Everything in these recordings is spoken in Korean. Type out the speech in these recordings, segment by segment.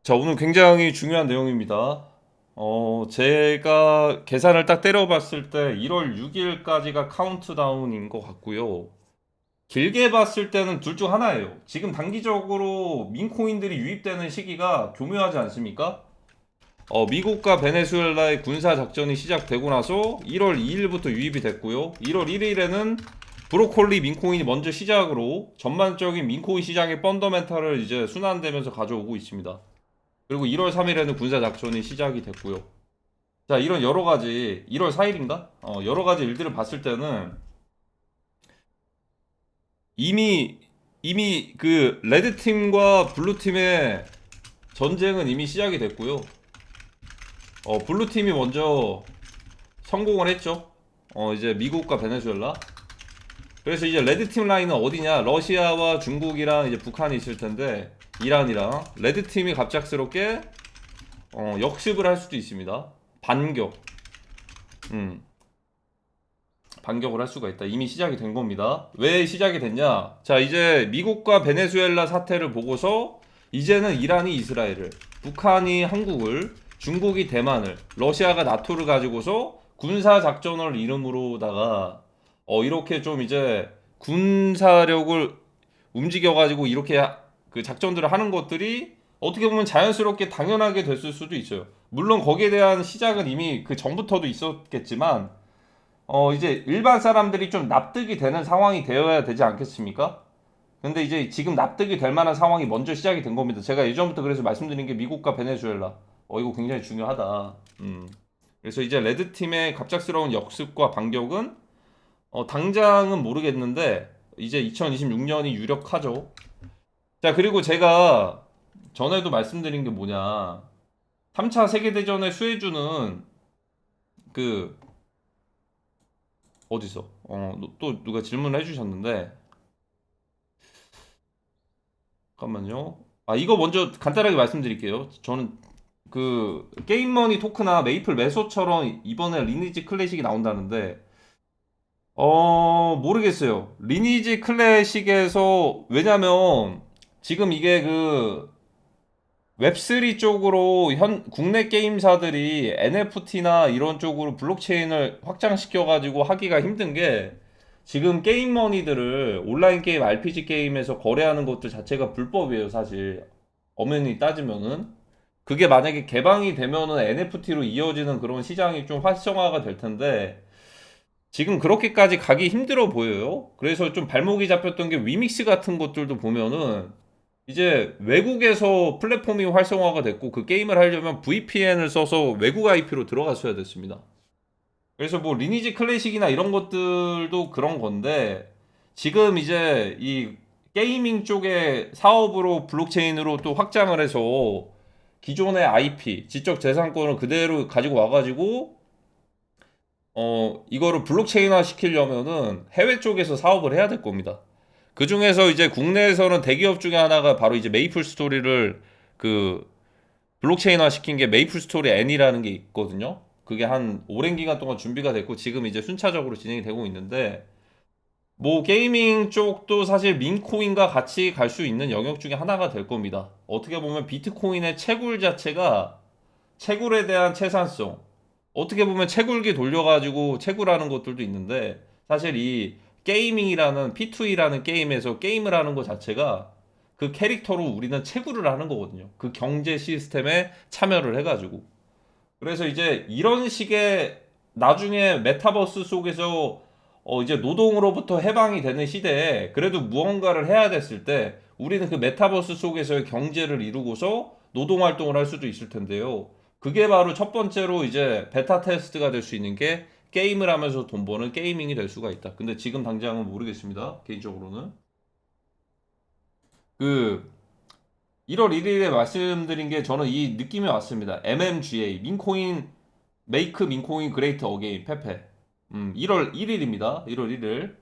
자, 오늘 굉장히 중요한 내용입니다. 제가 계산을 딱 때려봤을 때 1월 6일까지가 카운트다운인 것 같고요. 길게 봤을 때는 둘 중 하나예요. 지금 단기적으로 민코인들이 유입되는 시기가 교묘하지 않습니까? 미국과 베네수엘라의 군사 작전이 시작되고 나서 1월 2일부터 유입이 됐고요. 1월 1일에는 브로콜리 민코인이 먼저 시작으로 전반적인 민코인 시장의 펀더멘탈을 이제 순환되면서 가져오고 있습니다. 그리고 1월 3일에는 군사 작전이 시작이 됐고요. 자, 이런 여러 가지 1월 4일인가? 여러 가지 일들을 봤을 때는 이미 그 레드 팀과 블루 팀의 전쟁은 이미 시작이 됐고요. 블루 팀이 먼저 성공을 했죠. 이제 미국과 베네수엘라. 그래서 이제 레드 팀 라인은 어디냐? 러시아와 중국이랑 이제 북한이 있을 텐데 이란이랑 레드 팀이 갑작스럽게 역습을 할 수도 있습니다. 반격. 음. 반격을 할 수가 있다. 이미 시작이 된 겁니다. 왜 시작이 됐냐? 자, 이제 미국과 베네수엘라 사태를 보고서 이제는 이란이 이스라엘을, 북한이 한국을, 중국이 대만을, 러시아가 나토를 가지고서 군사 작전을 이름으로다가 이렇게 좀 이제 군사력을 움직여가지고 이렇게 그 작전들을 하는 것들이 어떻게 보면 자연스럽게 당연하게 됐을 수도 있어요. 물론 거기에 대한 시작은 이미 그 전부터도 있었겠지만 이제 일반 사람들이 좀 납득이 되는 상황이 되어야 되지 않겠습니까? 근데 이제 지금 납득이 될 만한 상황이 먼저 시작이 된 겁니다. 제가 예전부터 그래서 말씀드린 게 미국과 베네수엘라. 이거 굉장히 중요하다. 그래서 이제 레드팀의 갑작스러운 역습과 반격은 당장은 모르겠는데 이제 2026년이 유력하죠. 자, 그리고 제가 전에도 말씀드린 게 뭐냐. 3차 세계대전의 수혜주는 그 어디서? 또 누가 질문을 해주셨는데 잠깐만요. 이거 먼저 간단하게 말씀드릴게요. 저는 그 게임머니 토크나 메이플 메소처럼 이번에 리니지 클래식이 나온다는데 모르겠어요. 리니지 클래식에서 왜냐면 지금 이게 그 웹3 쪽으로 국내 게임사들이 NFT나 이런 쪽으로 블록체인을 확장시켜가지고 하기가 힘든 게 지금 게임머니들을 온라인 게임, RPG 게임에서 거래하는 것들 자체가 불법이에요, 사실. 엄연히 따지면은. 그게 만약에 개방이 되면은 NFT로 이어지는 그런 시장이 좀 활성화가 될 텐데 지금 그렇게까지 가기 힘들어 보여요. 그래서 좀 발목이 잡혔던 게 위믹스 같은 것들도 보면은 이제 외국에서 플랫폼이 활성화가 됐고 그 게임을 하려면 VPN을 써서 외국 IP로 들어갔어야 됐습니다. 그래서 뭐 리니지 클래식이나 이런 것들도 그런 건데 지금 이제 이 게이밍 쪽의 사업으로 블록체인으로 또 확장을 해서 기존의 IP, 지적 재산권을 그대로 가지고 와가지고 이거를 블록체인화 시키려면은 해외 쪽에서 사업을 해야 될 겁니다. 그 중에서 이제 국내에서는 대기업 중에 하나가 바로 이제 메이플 스토리를 그 블록체인화 시킨 게 메이플 스토리 N이라는 게 있거든요. 그게 한 오랜 기간 동안 준비가 됐고 지금 이제 순차적으로 진행이 되고 있는데 뭐 게이밍 쪽도 사실 민코인과 같이 갈 수 있는 영역 중에 하나가 될 겁니다. 어떻게 보면 비트코인의 채굴 자체가 채굴에 대한 채산성 어떻게 보면 채굴기 돌려가지고 채굴하는 것들도 있는데 사실 이 게이밍이라는 P2E라는 게임에서 게임을 하는 것 자체가 그 캐릭터로 우리는 채굴을 하는 거거든요. 그 경제 시스템에 참여를 해가지고. 그래서 이제 이런 식의 나중에 메타버스 속에서 이제 노동으로부터 해방이 되는 시대에 그래도 무언가를 해야 됐을 때 우리는 그 메타버스 속에서의 경제를 이루고서 노동 활동을 할 수도 있을 텐데요. 그게 바로 첫 번째로 이제 베타 테스트가 될 수 있는 게 게임을 하면서 돈 버는 게이밍이 될 수가 있다. 근데 지금 당장은 모르겠습니다. 개인적으로는. 그 1월 1일에 말씀드린 게 저는 이 느낌이 왔습니다. MMGA 민코인 메이크 민코인 그레이트 어게인 페페. 1월 1일입니다. 1월 1일.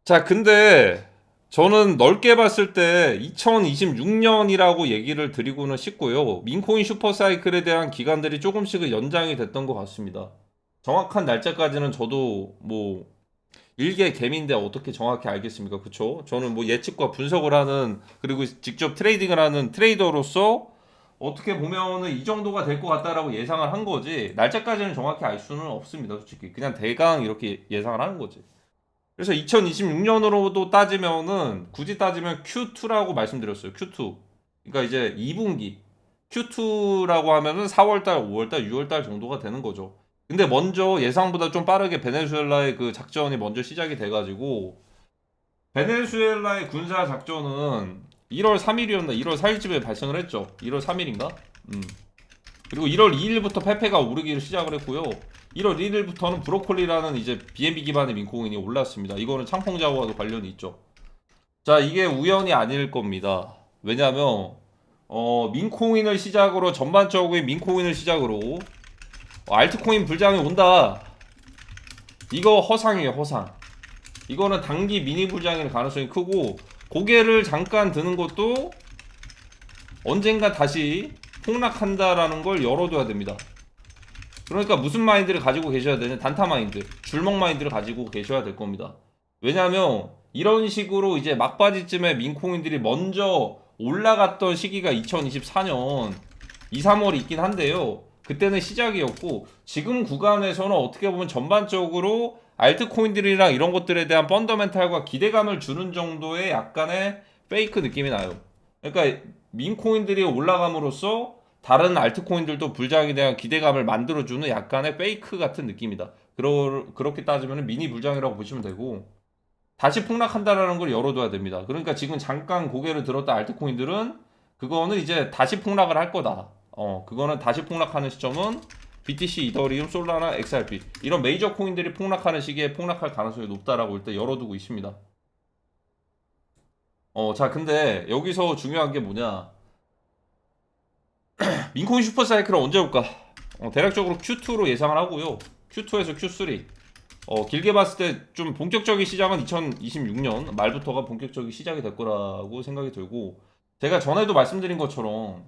자, 근데 저는 넓게 봤을 때 2026년이라고 얘기를 드리고는 싶고요. 민코인 슈퍼사이클에 대한 기간들이 조금씩은 연장이 됐던 것 같습니다. 정확한 날짜까지는 저도 뭐 일개 개미인데 어떻게 정확히 알겠습니까? 그쵸? 저는 뭐 예측과 분석을 하는 그리고 직접 트레이딩을 하는 트레이더로서 어떻게 보면은 이 정도가 될 것 같다라고 예상을 한 거지. 날짜까지는 정확히 알 수는 없습니다, 솔직히. 그냥 대강 이렇게 예상을 하는 거지. 그래서 2026년으로도 따지면은 굳이 따지면 Q2라고 말씀드렸어요. Q2. 그러니까 이제 2분기. Q2라고 하면은 4월달, 5월달, 6월달 정도가 되는 거죠. 근데 먼저 예상보다 좀 빠르게 베네수엘라의 그 작전이 먼저 시작이 돼가지고 베네수엘라의 군사 작전은 1월 3일이었나 1월 4일쯤에 발생을 했죠. 1월 3일인가? 그리고 1월 2일부터 페페가 오르기를 시작을 했고요. 1월 1일부터는 브로콜리라는 이제 BNB 기반의 민코인이 올랐습니다. 이거는 창펑자오와도 관련이 있죠. 자, 이게 우연이 아닐 겁니다. 왜냐하면 민코인을 시작으로 전반적인 민코인을 시작으로 알트코인 불장이 온다. 이거 허상이에요, 허상. 이거는 단기 미니 불장일 가능성이 크고 고개를 잠깐 드는 것도 언젠가 다시 폭락한다라는 걸 열어둬야 됩니다. 그러니까 무슨 마인드를 가지고 계셔야 되냐? 단타 마인드, 줄먹 마인드를 가지고 계셔야 될 겁니다. 왜냐하면 이런 식으로 이제 막바지쯤에 민코인들이 먼저 올라갔던 시기가 2024년 2, 3월이 있긴 한데요. 그때는 시작이었고 지금 구간에서는 어떻게 보면 전반적으로 알트코인들이랑 이런 것들에 대한 펀더멘탈과 기대감을 주는 정도의 약간의 페이크 느낌이 나요. 그러니까 민코인들이 올라감으로써 다른 알트코인들도 불장에 대한 기대감을 만들어주는 약간의 페이크 같은 느낌이다. 그렇게 따지면 미니 불장이라고 보시면 되고 다시 폭락한다라는 걸 열어둬야 됩니다. 그러니까 지금 잠깐 고개를 들었다 알트코인들은 그거는 이제 다시 폭락을 할 거다. 그거는 다시 폭락하는 시점은 BTC, 이더리움, 솔라나, XRP 이런 메이저 코인들이 폭락하는 시기에 폭락할 가능성이 높다라고 일단 열어두고 있습니다. 자, 근데 여기서 중요한 게 뭐냐? 민코인 슈퍼사이클은 언제 올까? 대략적으로 Q2로 예상을 하고요. Q2에서 Q3. 길게 봤을 때 좀 본격적인 시작은 2026년 말부터가 본격적인 시작이 될 거라고 생각이 들고 제가 전에도 말씀드린 것처럼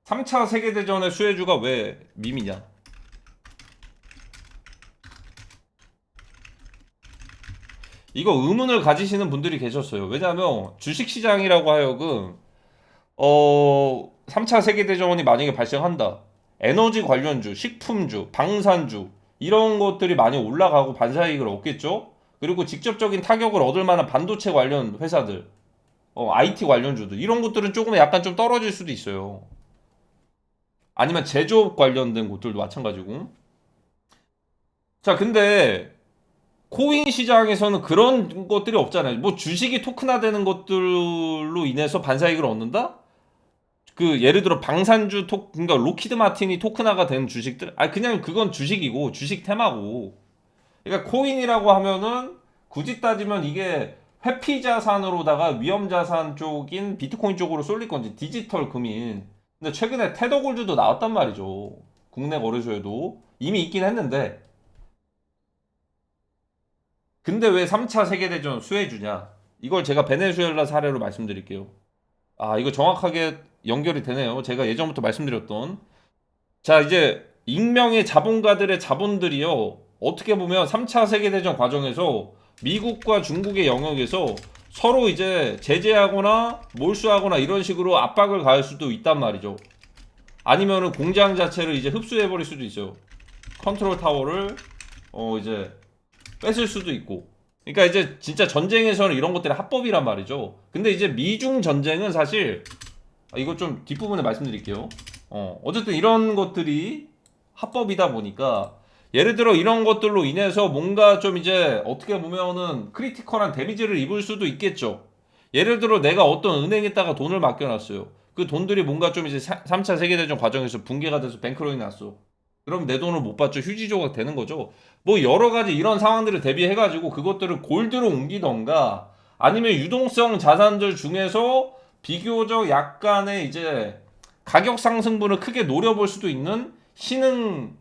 3차 세계대전의 수혜주가 왜 밈이냐? 이거 의문을 가지시는 분들이 계셨어요. 왜냐하면 주식시장이라고 하여금 3차 세계대전이 만약에 발생한다. 에너지 관련주, 식품주, 방산주 이런 것들이 많이 올라가고 반사이익을 얻겠죠. 그리고 직접적인 타격을 얻을 만한 반도체 관련 회사들, IT 관련주들 이런 것들은 조금 약간 좀 떨어질 수도 있어요. 아니면 제조업 관련된 곳들도 마찬가지고. 자, 근데 코인 시장에서는 그런 것들이 없잖아요. 뭐 주식이 토큰화되는 것들로 인해서 반사이익을 얻는다? 그 예를 들어 방산주 그러니까 로키드 마틴이 토큰화가 된 주식들, 그냥 그건 주식이고 주식 테마고. 그러니까 코인이라고 하면은 굳이 따지면 이게 회피 자산으로다가 위험 자산 쪽인 비트코인 쪽으로 쏠릴 건지 디지털 금인. 근데 최근에 테더골드도 나왔단 말이죠. 국내 거래소에도 이미 있긴 했는데. 근데 왜 3차 세계대전 수혜주냐? 이걸 제가 베네수엘라 사례로 말씀드릴게요. 이거 정확하게 연결이 되네요. 제가 예전부터 말씀드렸던. 자, 이제 익명의 자본가들의 자본들이요. 어떻게 보면 3차 세계대전 과정에서 미국과 중국의 영역에서 서로 이제 제재하거나 몰수하거나 이런 식으로 압박을 가할 수도 있단 말이죠. 아니면은 공장 자체를 이제 흡수해버릴 수도 있어요. 컨트롤 타워를 이제 뺏을 수도 있고. 그러니까 이제 진짜 전쟁에서는 이런 것들이 합법이란 말이죠. 근데 이제 미중 전쟁은 사실 이거 좀 뒷부분에 말씀드릴게요. 어쨌든 이런 것들이 합법이다 보니까 예를 들어 이런 것들로 인해서 뭔가 좀 이제 어떻게 보면은 크리티컬한 데미지를 입을 수도 있겠죠. 예를 들어 내가 어떤 은행에다가 돈을 맡겨놨어요. 그 돈들이 뭔가 좀 이제 3차 세계대전 과정에서 붕괴가 돼서 뱅크런이 났어. 그럼 내 돈을 못 받죠. 휴지 조각 되는 거죠. 뭐 여러 가지 이런 상황들을 대비해가지고 그것들을 골드로 옮기던가 아니면 유동성 자산들 중에서 비교적 약간의 이제 가격 상승분을 크게 노려볼 수도 있는 신흥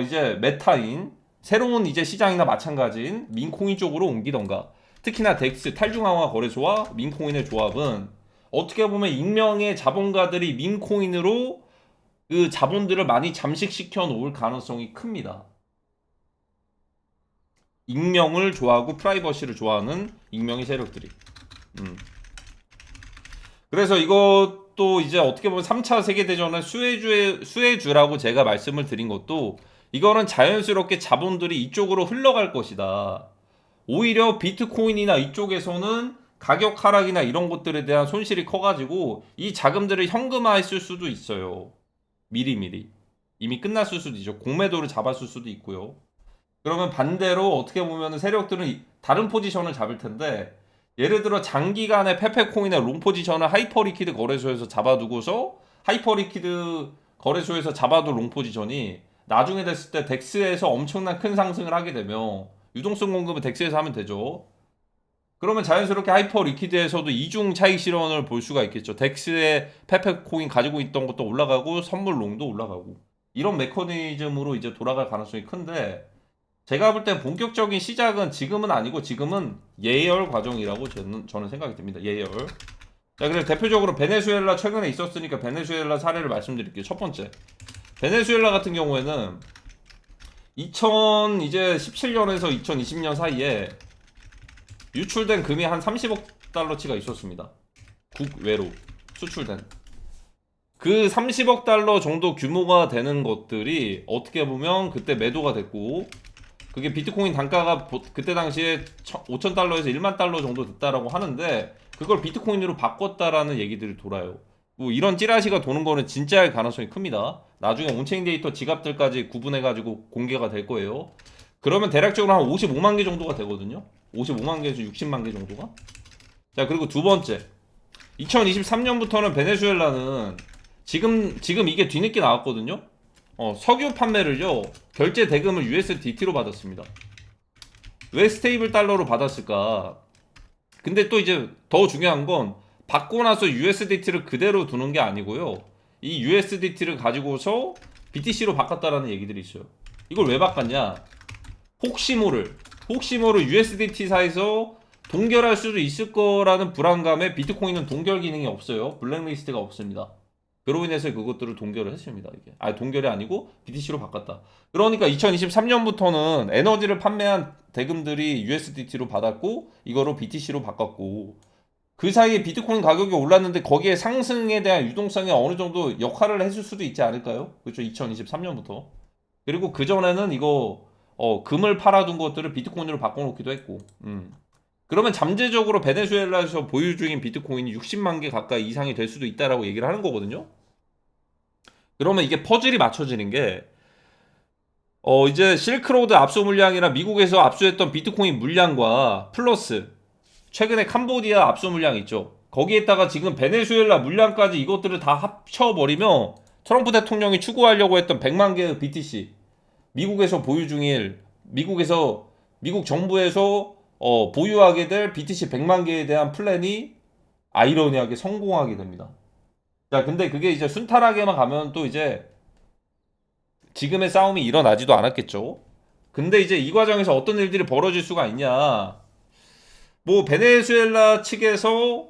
이제 메타인 새로운 이제 시장이나 마찬가지인 민코인 쪽으로 옮기던가. 특히나 덱스 탈중앙화 거래소와 민코인의 조합은 어떻게 보면 익명의 자본가들이 민코인으로 그 자본들을 많이 잠식시켜 놓을 가능성이 큽니다. 익명을 좋아하고 프라이버시를 좋아하는 익명의 세력들이. 그래서 이거 이것도 이제 어떻게 보면 3차 세계대전의 수혜주라고 제가 말씀을 드린 것도 이거는 자연스럽게 자본들이 이쪽으로 흘러갈 것이다. 오히려 비트코인이나 이쪽에서는 가격 하락이나 이런 것들에 대한 손실이 커가지고 이 자금들을 현금화했을 수도 있어요. 미리미리. 이미 끝났을 수도 있죠. 공매도를 잡았을 수도 있고요. 그러면 반대로 어떻게 보면 세력들은 다른 포지션을 잡을 텐데 예를 들어 장기간의 페페코인의 롱 포지션을 하이퍼리퀴드 거래소에서 잡아두고서 하이퍼리퀴드 거래소에서 잡아둔 롱 포지션이 나중에 됐을 때 덱스에서 엄청난 큰 상승을 하게 되면 유동성 공급은 덱스에서 하면 되죠. 그러면 자연스럽게 하이퍼리퀴드에서도 이중 차익 실현을 볼 수가 있겠죠. 덱스의 페페코인 가지고 있던 것도 올라가고 선물 롱도 올라가고 이런 메커니즘으로 이제 돌아갈 가능성이 큰데 제가 볼 때 본격적인 시작은 지금은 아니고 지금은 예열 과정이라고 저는 생각이 듭니다. 예열. 자, 그래서 대표적으로 베네수엘라 최근에 있었으니까 베네수엘라 사례를 말씀드릴게요. 첫 번째. 베네수엘라 같은 경우에는 2017년에서 2020년 사이에 유출된 금이 한 30억 달러치가 있었습니다. 국외로 수출된. 그 30억 달러 정도 규모가 되는 것들이 어떻게 보면 그때 매도가 됐고 그게 비트코인 단가가 그때 당시에 5,000달러에서 1만 달러 정도 됐다라고 하는데 그걸 비트코인으로 바꿨다라는 얘기들이 돌아요. 뭐 이런 찌라시가 도는 거는 진짜일 가능성이 큽니다. 나중에 온체인 데이터 지갑들까지 구분해가지고 공개가 될 거예요. 그러면 대략적으로 한 55만 개 정도가 되거든요. 55만 개에서 60만 개 정도가. 자, 그리고 두 번째. 2023년부터는 베네수엘라는 지금 이게 뒤늦게 나왔거든요. 석유 판매를요. 결제 대금을 USDT로 받았습니다. 왜 스테이블 달러로 받았을까? 근데 또 이제 더 중요한 건 받고 나서 USDT를 그대로 두는 게 아니고요. 이 USDT를 가지고서 BTC로 바꿨다라는 얘기들이 있어요. 이걸 왜 바꿨냐? 혹시 모를 USDT사에서 동결할 수도 있을 거라는 불안감에 비트코인은 동결 기능이 없어요. 블랙리스트가 없습니다. 그로 인해서 그것들을 동결을 했습니다. 이게. 동결이 아니고 BTC로 바꿨다. 그러니까 2023년부터는 에너지를 판매한 대금들이 USDT로 받았고 이거로 BTC로 바꿨고 그 사이에 비트코인 가격이 올랐는데 거기에 상승에 대한 유동성이 어느 정도 역할을 했을 수도 있지 않을까요? 그렇죠. 2023년부터. 그리고 그전에는 이거 금을 팔아둔 것들을 비트코인으로 바꿔놓기도 했고 그러면 잠재적으로 베네수엘라에서 보유 중인 비트코인이 60만 개 가까이 이상이 될 수도 있다라고 얘기를 하는 거거든요. 그러면 이게 퍼즐이 맞춰지는 게 이제 실크로드 압수 물량이나 미국에서 압수했던 비트코인 물량과 플러스 최근에 캄보디아 압수 물량 있죠. 거기에다가 지금 베네수엘라 물량까지 이것들을 다 합쳐버리면 트럼프 대통령이 추구하려고 했던 100만 개의 BTC 미국에서 보유 중일 미국 정부에서 보유하게 될 BTC 100만 개에 대한 플랜이 아이러니하게 성공하게 됩니다. 자, 근데 그게 이제 순탄하게만 가면 또 이제 지금의 싸움이 일어나지도 않았겠죠. 근데 이제 이 과정에서 어떤 일들이 벌어질 수가 있냐. 뭐 베네수엘라 측에서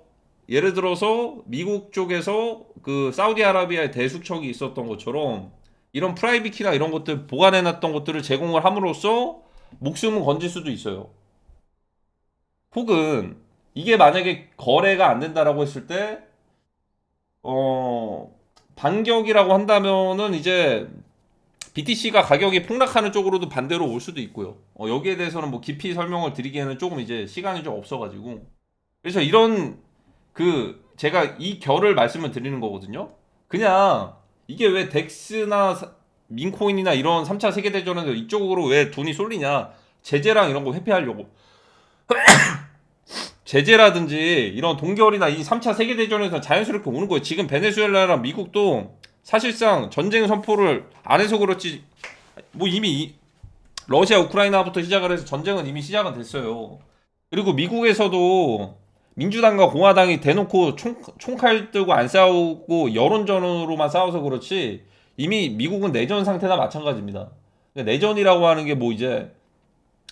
예를 들어서 미국 쪽에서 그 사우디아라비아의 대수척이 있었던 것처럼 이런 프라이빗 키나 이런 것들 보관해놨던 것들을 제공을 함으로써 목숨을 건질 수도 있어요. 혹은 이게 만약에 거래가 안 된다라고 했을 때 반격이라고 한다면은 이제 BTC가 가격이 폭락하는 쪽으로도 반대로 올 수도 있고요. 여기에 대해서는 뭐 깊이 설명을 드리기에는 조금 이제 시간이 좀 없어가지고 그래서 이런 제가 이 결을 말씀을 드리는 거거든요. 그냥 이게 왜 덱스나 민코인이나 이런 3차 세계대전에서 이쪽으로 왜 돈이 쏠리냐 제재랑 이런 거 회피하려고 제재라든지 이런 동결이나 이 3차 세계대전에서 자연스럽게 오는 거예요. 지금 베네수엘라랑 미국도 사실상 전쟁 선포를 안 해서 그렇지 뭐 이미 러시아 우크라이나부터 시작을 해서 전쟁은 이미 시작은 됐어요. 그리고 미국에서도 민주당과 공화당이 대놓고 총칼 들고 안 싸우고 여론전으로만 싸워서 그렇지 이미 미국은 내전 상태나 마찬가지입니다. 내전이라고 하는 게 뭐 이제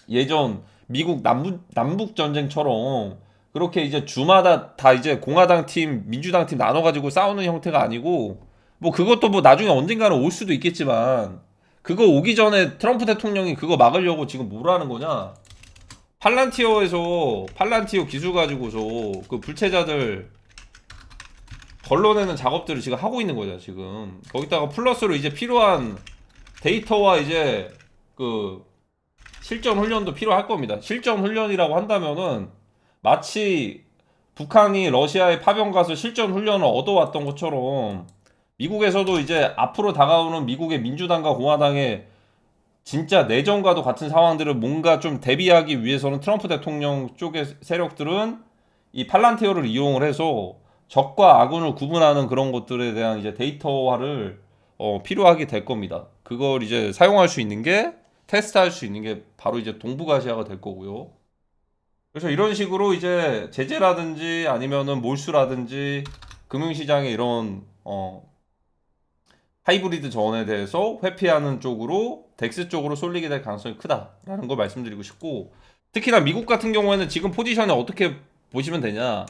예전 미국 남북 전쟁처럼 그렇게 이제 주마다 다 이제 공화당 팀, 민주당 팀 나눠가지고 싸우는 형태가 아니고 뭐 그것도 뭐 나중에 언젠가는 올 수도 있겠지만 그거 오기 전에 트럼프 대통령이 그거 막으려고 지금 뭘 하는 거냐? 팔란티어 기술 가지고서 그 불체자들 걸러내는 작업들을 지금 하고 있는 거죠 지금. 거기다가 플러스로 이제 필요한 데이터와 이제 그 실전 훈련도 필요할 겁니다. 실전 훈련이라고 한다면은 마치 북한이 러시아에 파병 가서 실전 훈련을 얻어왔던 것처럼 미국에서도 이제 앞으로 다가오는 미국의 민주당과 공화당의 진짜 내전과도 같은 상황들을 뭔가 좀 대비하기 위해서는 트럼프 대통령 쪽의 세력들은 이 팔란티어를 이용을 해서 적과 아군을 구분하는 그런 것들에 대한 이제 데이터화를 필요하게 될 겁니다. 그걸 이제 사용할 수 있는 게 테스트할 수 있는 게 바로 이제 동북아시아가 될 거고요. 그래서 이런 식으로 이제 제재라든지 아니면은 몰수라든지 금융시장의 이런 하이브리드 전원에 대해서 회피하는 쪽으로 덱스 쪽으로 쏠리게 될 가능성이 크다라는 걸 말씀드리고 싶고, 특히나 미국 같은 경우에는 지금 포지션이 어떻게 보시면 되냐,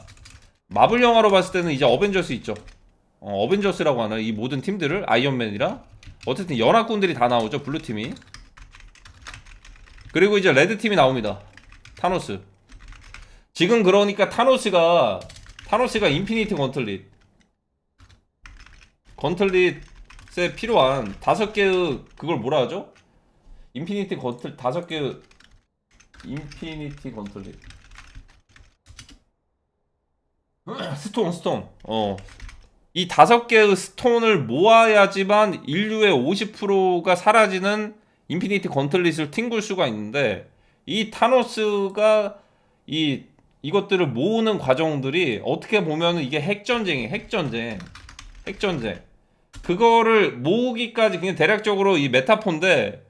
마블 영화로 봤을 때는 이제 어벤져스 있죠. 어벤져스라고 하는 이 모든 팀들을 아이언맨이랑 어쨌든 연합군들이 다 나오죠. 블루팀이. 그리고 이제 레드팀이 나옵니다. 타노스. 지금 그러니까 타노스가 인피니티 건틀릿에 필요한 5개의 그걸 뭐라 하죠? 인피니티 건틀 5개의 인피니티 건틀릿 스톤 이 5개의 스톤을 모아야지만 인류의 50%가 사라지는 인피니티 건틀릿을 튕길 수가 있는데, 이 타노스가 이것들을 모으는 과정들이 어떻게 보면 이게 핵전쟁. 그거를 모으기까지 그냥 대략적으로 이 메타포인데,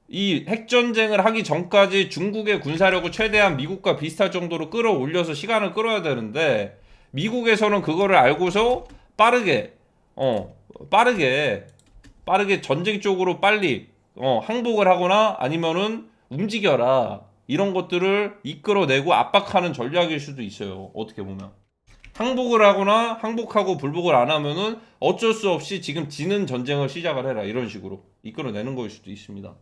이 핵전쟁을 하기 전까지 중국의 군사력을 최대한 미국과 비슷할 정도로 끌어올려서 시간을 끌어야 되는데, 미국에서는 그거를 알고서 빠르게 전쟁 쪽으로 빨리 항복을 하거나 아니면은 움직여라, 이런 것들을 이끌어내고 압박하는 전략일 수도 있어요. 어떻게 보면 항복을 하거나 항복하고 불복을 안 하면은 어쩔 수 없이 지금 지는 전쟁을 시작을 해라, 이런 식으로 이끌어내는 거일 수도 있습니다.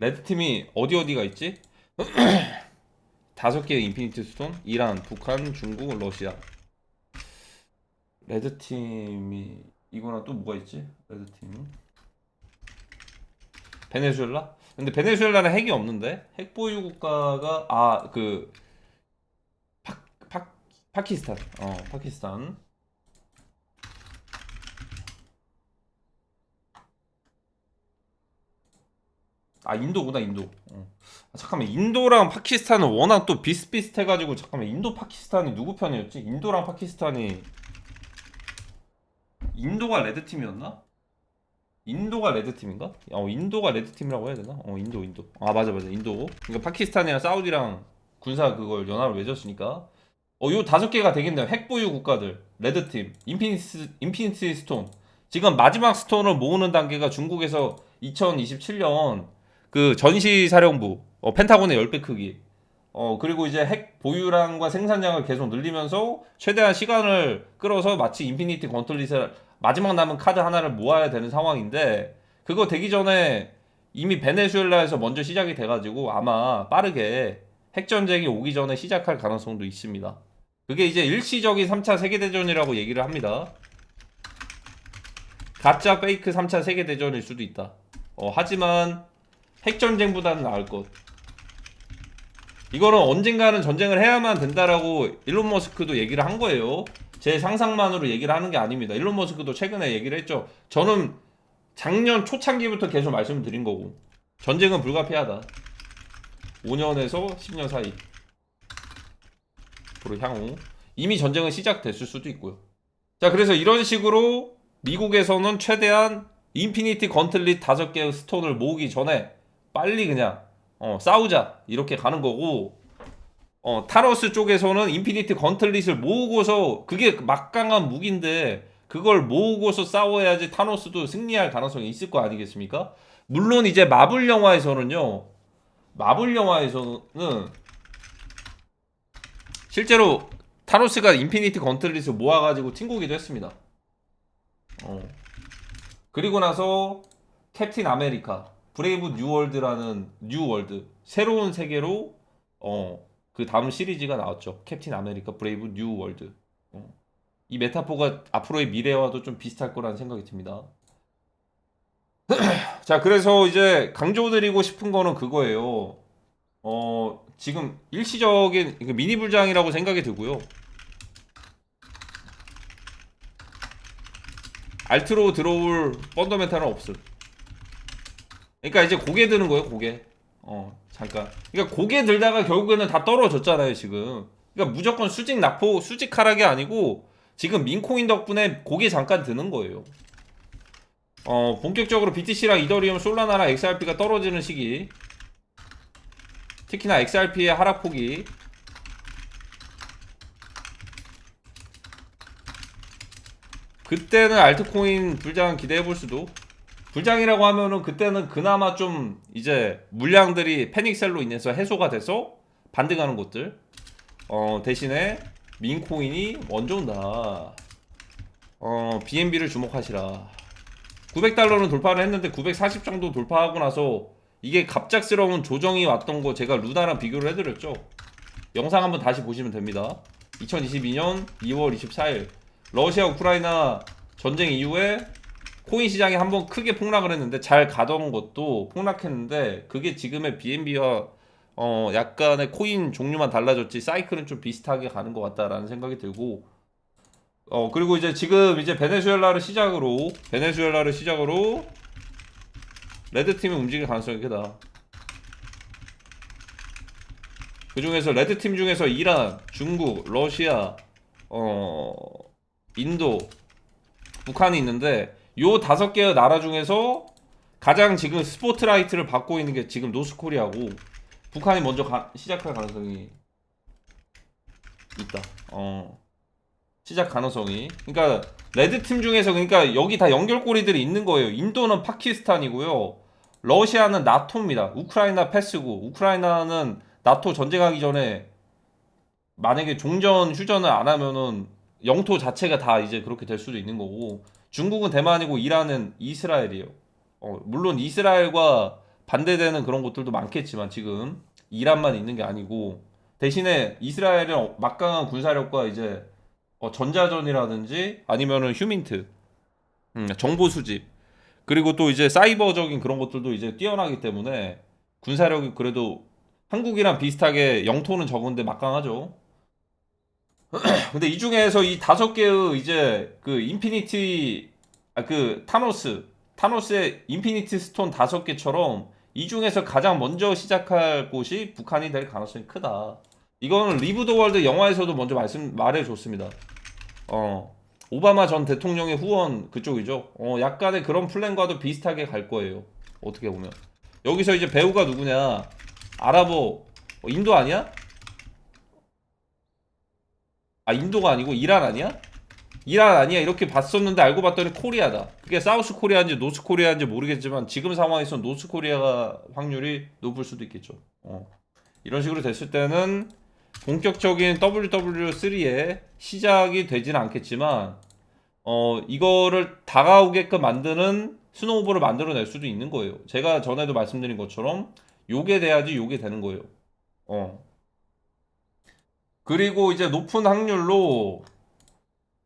레드팀이 어디가 있지? 5개의 인피니티 스톤, 이란, 북한, 중국, 러시아. 레드팀이 이거랑 또 뭐가 있지? 레드팀 베네수엘라? 근데 베네수엘라는 핵이 없는데? 핵 보유 국가가 그 파키스탄. 파키스탄. 인도구나, 인도. 잠깐만, 인도랑 파키스탄은 워낙 또 비슷비슷해가지고, 잠깐만, 인도 파키스탄이 누구 편이었지? 인도랑 파키스탄이, 인도가 레드팀이었나? 인도가 레드팀인가? 인도가 레드팀이라고 해야 되나? 인도. 맞아. 인도. 그러니까 파키스탄이랑 사우디랑 군사 그걸 연합을 맺었으니까. 요 5개가 되겠네요. 핵 보유 국가들. 레드팀. 인피니티 스톤. 지금 마지막 스톤을 모으는 단계가 중국에서 2027년 그 전시사령부, 펜타곤의 10배 크기. 그리고 이제 핵 보유량과 생산량을 계속 늘리면서 최대한 시간을 끌어서 마치 인피니티 건틀릿을 마지막 남은 카드 하나를 모아야 되는 상황인데, 그거 되기 전에 이미 베네수엘라에서 먼저 시작이 돼가지고 아마 빠르게 핵전쟁이 오기 전에 시작할 가능성도 있습니다. 그게 이제 일시적인 3차 세계대전이라고 얘기를 합니다. 가짜 페이크 3차 세계대전일 수도 있다. 하지만 핵전쟁보다는 나을 것. 이거는 언젠가는 전쟁을 해야만 된다라고 일론 머스크도 얘기를 한 거예요. 제 상상만으로 얘기를 하는 게 아닙니다. 일론 머스크도 최근에 얘기를 했죠. 저는 작년 초창기부터 계속 말씀을 드린 거고, 전쟁은 불가피하다. 5년에서 10년 사이 앞으로 향후 이미 전쟁은 시작됐을 수도 있고요. 자, 그래서 이런 식으로 미국에서는 최대한 인피니티 건틀릿 5개의 스톤을 모으기 전에 빨리 그냥 싸우자, 이렇게 가는 거고, 타노스 쪽에서는 인피니티 건틀릿을 모으고서, 그게 막강한 무기인데 그걸 모으고서 싸워야지 타노스도 승리할 가능성이 있을 거 아니겠습니까? 물론 이제 마블 영화에서는 실제로 타노스가 인피니티 건틀릿을 모아가지고 튕기기도 했습니다. 그리고 나서 캡틴 아메리카 브레이브 뉴월드 새로운 세계로 그 다음 시리즈가 나왔죠. 캡틴 아메리카 브레이브 뉴월드. 이 메타포가 앞으로의 미래와도 좀 비슷할 거라는 생각이 듭니다. 자, 그래서 이제 강조드리고 싶은 거는 그거예요. 지금 일시적인 미니 불장이라고 생각이 들고요. 알트로 들어올 펀더멘탈은 없음. 그러니까 이제 고개 드는 거예요, 고개. 잠깐. 그러니까 고개 들다가 결국에는 다 떨어졌잖아요, 지금. 그러니까 무조건 수직 낙폭, 수직 하락이 아니고 지금 민코인 덕분에 고개 잠깐 드는 거예요. 본격적으로 BTC랑 이더리움, 솔라나랑 XRP가 떨어지는 시기. 특히나 XRP의 하락폭이 그때는 알트코인 불장 기대해볼 수도. 불장이라고 하면은 그때는 그나마 좀 이제 물량들이 패닉셀로 인해서 해소가 돼서 반등하는 곳들. 대신에 민코인이 먼저 온다. BNB를 주목하시라. 900달러는 돌파를 했는데 940 정도 돌파하고 나서 이게 갑작스러운 조정이 왔던 거 제가 루나랑 비교를 해드렸죠. 영상 한번 다시 보시면 됩니다. 2022년 2월 24일 러시아 우크라이나 전쟁 이후에 코인 시장이 한번 크게 폭락을 했는데 잘 가던 것도 폭락했는데 그게 지금의 BNB와 약간의 코인 종류만 달라졌지 사이클은 좀 비슷하게 가는 것 같다라는 생각이 들고 그리고 이제 지금 이제 베네수엘라를 시작으로 레드팀이 움직일 가능성이 크다. 그 중에서 레드팀 중에서 이란, 중국, 러시아, 인도, 북한이 있는데 요 5개의 나라 중에서 가장 지금 스포트라이트를 받고 있는 게 지금 노스코리아고 북한이 먼저 시작할 가능성이 있다. 시작 가능성이. 그러니까 레드팀 중에서 그러니까 여기 다 연결고리들이 있는 거예요. 인도는 파키스탄이고요. 러시아는 나토입니다. 우크라이나 패스고 우크라이나는 나토 전쟁하기 전에 만약에 종전 휴전을 안 하면은 영토 자체가 다 이제 그렇게 될 수도 있는 거고 중국은 대만이고 이란은 이스라엘이에요. 물론 이스라엘과 반대되는 그런 곳들도 많겠지만 지금 이란만 있는 게 아니고 대신에 이스라엘은 막강한 군사력과 이제 전자전이라든지 아니면은 휴민트, 정보 수집 그리고 또 이제 사이버적인 그런 것들도 이제 뛰어나기 때문에 군사력이 그래도 한국이랑 비슷하게 영토는 적은데 막강하죠. 근데 이 중에서 이 5개의 이제 그 인피니티 그 타노스의 인피니티 스톤 5개처럼 이 중에서 가장 먼저 시작할 곳이 북한이 될 가능성이 크다. 이거는 리브 더 월드 영화에서도 먼저 말해줬습니다. 오바마 전 대통령의 후원 그쪽이죠. 약간의 그런 플랜과도 비슷하게 갈 거예요. 어떻게 보면. 여기서 이제 배우가 누구냐? 아랍어, 인도 아니야? 인도가 아니고 이란 아니야? 이란 아니야 이렇게 봤었는데 알고 봤더니 코리아다. 그게 사우스 코리아인지 노스 코리아인지 모르겠지만 지금 상황에서 노스 코리아 확률이 높을 수도 있겠죠. 이런 식으로 됐을 때는 본격적인 WW3의 시작이 되지는 않겠지만 이거를 다가오게끔 만드는 스노우볼을 만들어낼 수도 있는 거예요. 제가 전에도 말씀드린 것처럼 요게 돼야지 요게 되는 거예요. 그리고 이제 높은 확률로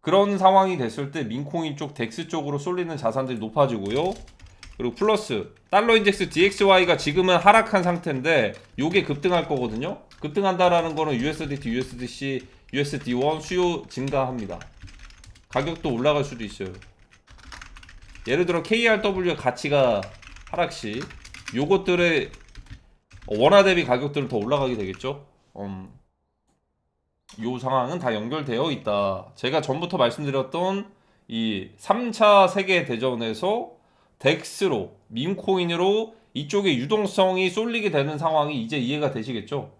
그런 상황이 됐을 때 민코인 쪽 덱스 쪽으로 쏠리는 자산들이 높아지고요. 그리고 플러스 달러 인덱스 DXY가 지금은 하락한 상태인데 요게 급등할 거거든요. 급등한다라는 거는 USDT, USDC, USD1 수요 증가합니다. 가격도 올라갈 수도 있어요. 예를 들어 KRW의 가치가 하락시 요것들의 원화 대비 가격들은 더 올라가게 되겠죠. 요 상황은 다 연결되어 있다. 제가 전부터 말씀드렸던 이 3차 세계 대전에서 덱스로 밈코인으로 이쪽에 유동성이 쏠리게 되는 상황이 이제 이해가 되시겠죠?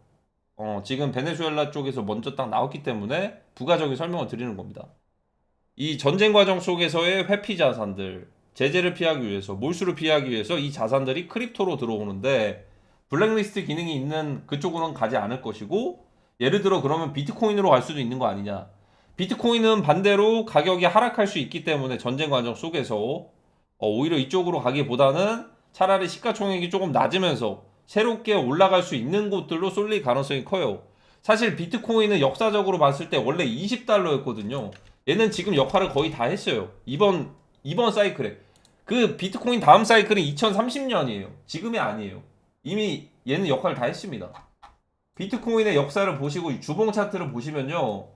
지금 베네수엘라 쪽에서 먼저 딱 나왔기 때문에 부가적인 설명을 드리는 겁니다. 이 전쟁 과정 속에서의 회피 자산들, 제재를 피하기 위해서, 몰수를 피하기 위해서 이 자산들이 크립토로 들어오는데 블랙리스트 기능이 있는 그쪽으로는 가지 않을 것이고 예를 들어 그러면 비트코인으로 갈 수도 있는 거 아니냐. 비트코인은 반대로 가격이 하락할 수 있기 때문에 전쟁 과정 속에서 오히려 이쪽으로 가기보다는 차라리 시가총액이 조금 낮으면서 새롭게 올라갈 수 있는 곳들로 쏠릴 가능성이 커요. 사실 비트코인은 역사적으로 봤을 때 원래 20달러였거든요. 얘는 지금 역할을 거의 다 했어요. 이번 사이클에. 그 비트코인 다음 사이클은 2030년이에요. 지금이 아니에요. 이미 얘는 역할을 다 했습니다. 비트코인의 역사를 보시고 주봉 차트를 보시면요.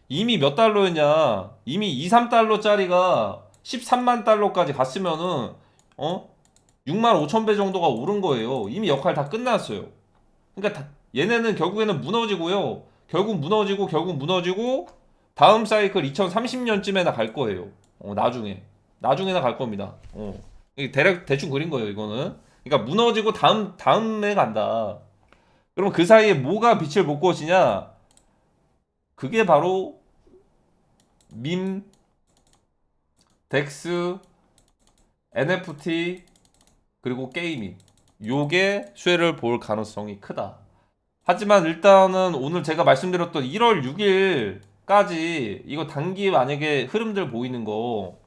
이미 몇 달러였냐? 이미 2, 3달러짜리가 13만 달러까지 갔으면은 6만 5천 배 정도가 오른 거예요. 이미 역할 다 끝났어요. 그러니까 얘네는 결국에는 무너지고요. 결국 무너지고 다음 사이클 2030년쯤에나 갈 거예요. 나중에나 갈 겁니다. 이게 대충 그린 거예요, 이거는. 그러니까 무너지고 다음에 간다. 그럼 그 사이에 뭐가 빛을 못 꺼지냐? 그게 바로 밈, 덱스, NFT 그리고 게이밍. 요게 수혜를 볼 가능성이 크다. 하지만 일단은 오늘 제가 말씀드렸던 1월 6일까지 이거 단기 만약에 흐름들 보이는 거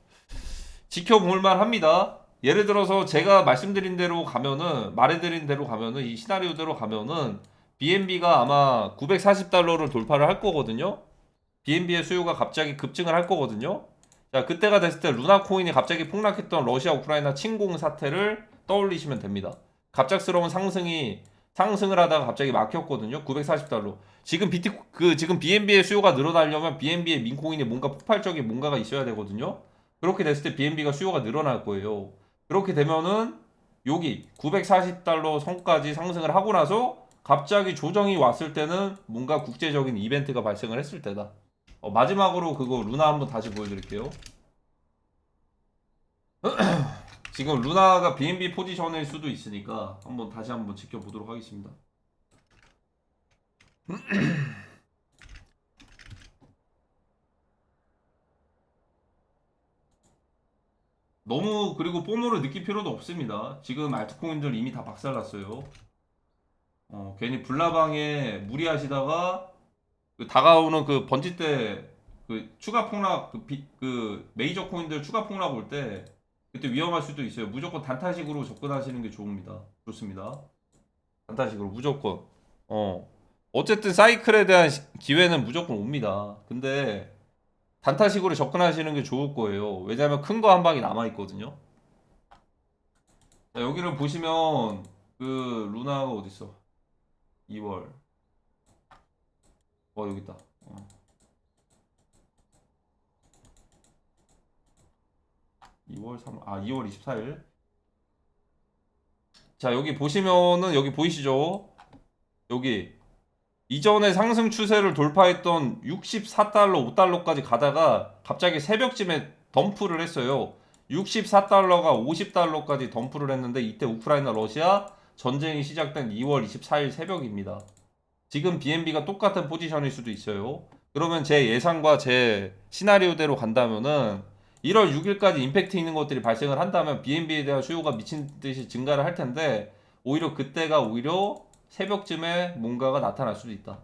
지켜볼 만 합니다. 예를 들어서 제가 말씀드린 대로 가면은, 말해드린 대로 가면은, 이 시나리오대로 가면은 BNB가 아마 940달러를 돌파를 할 거거든요. BNB의 수요가 갑자기 급증을 할 거거든요. 자, 그때가 됐을 때 루나 코인이 갑자기 폭락했던 러시아 우크라이나 침공 사태를 떠올리시면 됩니다. 갑작스러운 상승을 하다가 갑자기 막혔거든요. 940달러. 지금 BNB의 수요가 늘어나려면 BNB의 민코인이 뭔가 폭발적인 뭔가가 있어야 되거든요. 그렇게 됐을 때 BNB가 수요가 늘어날 거예요. 그렇게 되면은 여기 940달러 선까지 상승을 하고 나서 갑자기 조정이 왔을 때는 뭔가 국제적인 이벤트가 발생을 했을 때다. 마지막으로 그거 루나 한번 다시 보여드릴게요. 지금 루나가 BNB 포지션일 수도 있으니까 다시 한번 지켜보도록 하겠습니다. 너무 그리고 포모를 느낄 필요도 없습니다. 지금 알트코인들 이미 다 박살났어요. 괜히 불나방에 무리하시다가 다가오는 그 번지 때 그 추가 폭락 그 메이저 코인들 추가 폭락 올 때 그때 위험할 수도 있어요. 무조건 단타식으로 접근하시는 게 좋습니다. 단타식으로 무조건. 어쨌든 사이클에 대한 기회는 무조건 옵니다. 근데 단타식으로 접근하시는 게 좋을 거예요. 왜냐면 큰 거 한 방이 남아 있거든요. 자, 여기를 보시면 그 루나가 어디 있어? 2월. 여기 있다. 2월 24일. 자, 여기 보시면은 여기 보이시죠? 여기 이전에 상승 추세를 돌파했던 64달러, 5달러까지 가다가 갑자기 새벽쯤에 덤프를 했어요. 64달러가 50달러까지 덤프를 했는데 이때 우크라이나 러시아 전쟁이 시작된 2월 24일 새벽입니다. 지금 BNB가 똑같은 포지션일 수도 있어요. 그러면 제 예상과 제 시나리오대로 간다면은 1월 6일까지 임팩트 있는 것들이 발생을 한다면 BNB에 대한 수요가 미친 듯이 증가를 할 텐데 오히려 그때가 오히려 새벽쯤에 뭔가가 나타날 수도 있다.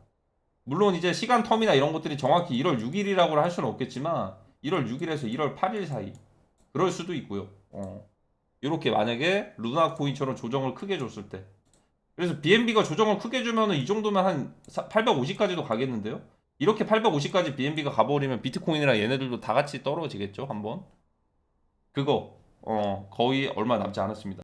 물론 이제 시간 텀이나 이런 것들이 정확히 1월 6일이라고 할 수는 없겠지만 1월 6일에서 1월 8일 사이 그럴 수도 있고요. 이렇게 만약에 루나 코인처럼 조정을 크게 줬을 때 그래서 BNB가 조정을 크게 주면은 이 정도면 한 850까지도 가겠는데요. 이렇게 850까지 BNB가 가버리면 비트코인이랑 얘네들도 다 같이 떨어지겠죠, 한번. 그거 거의 얼마 남지 않았습니다.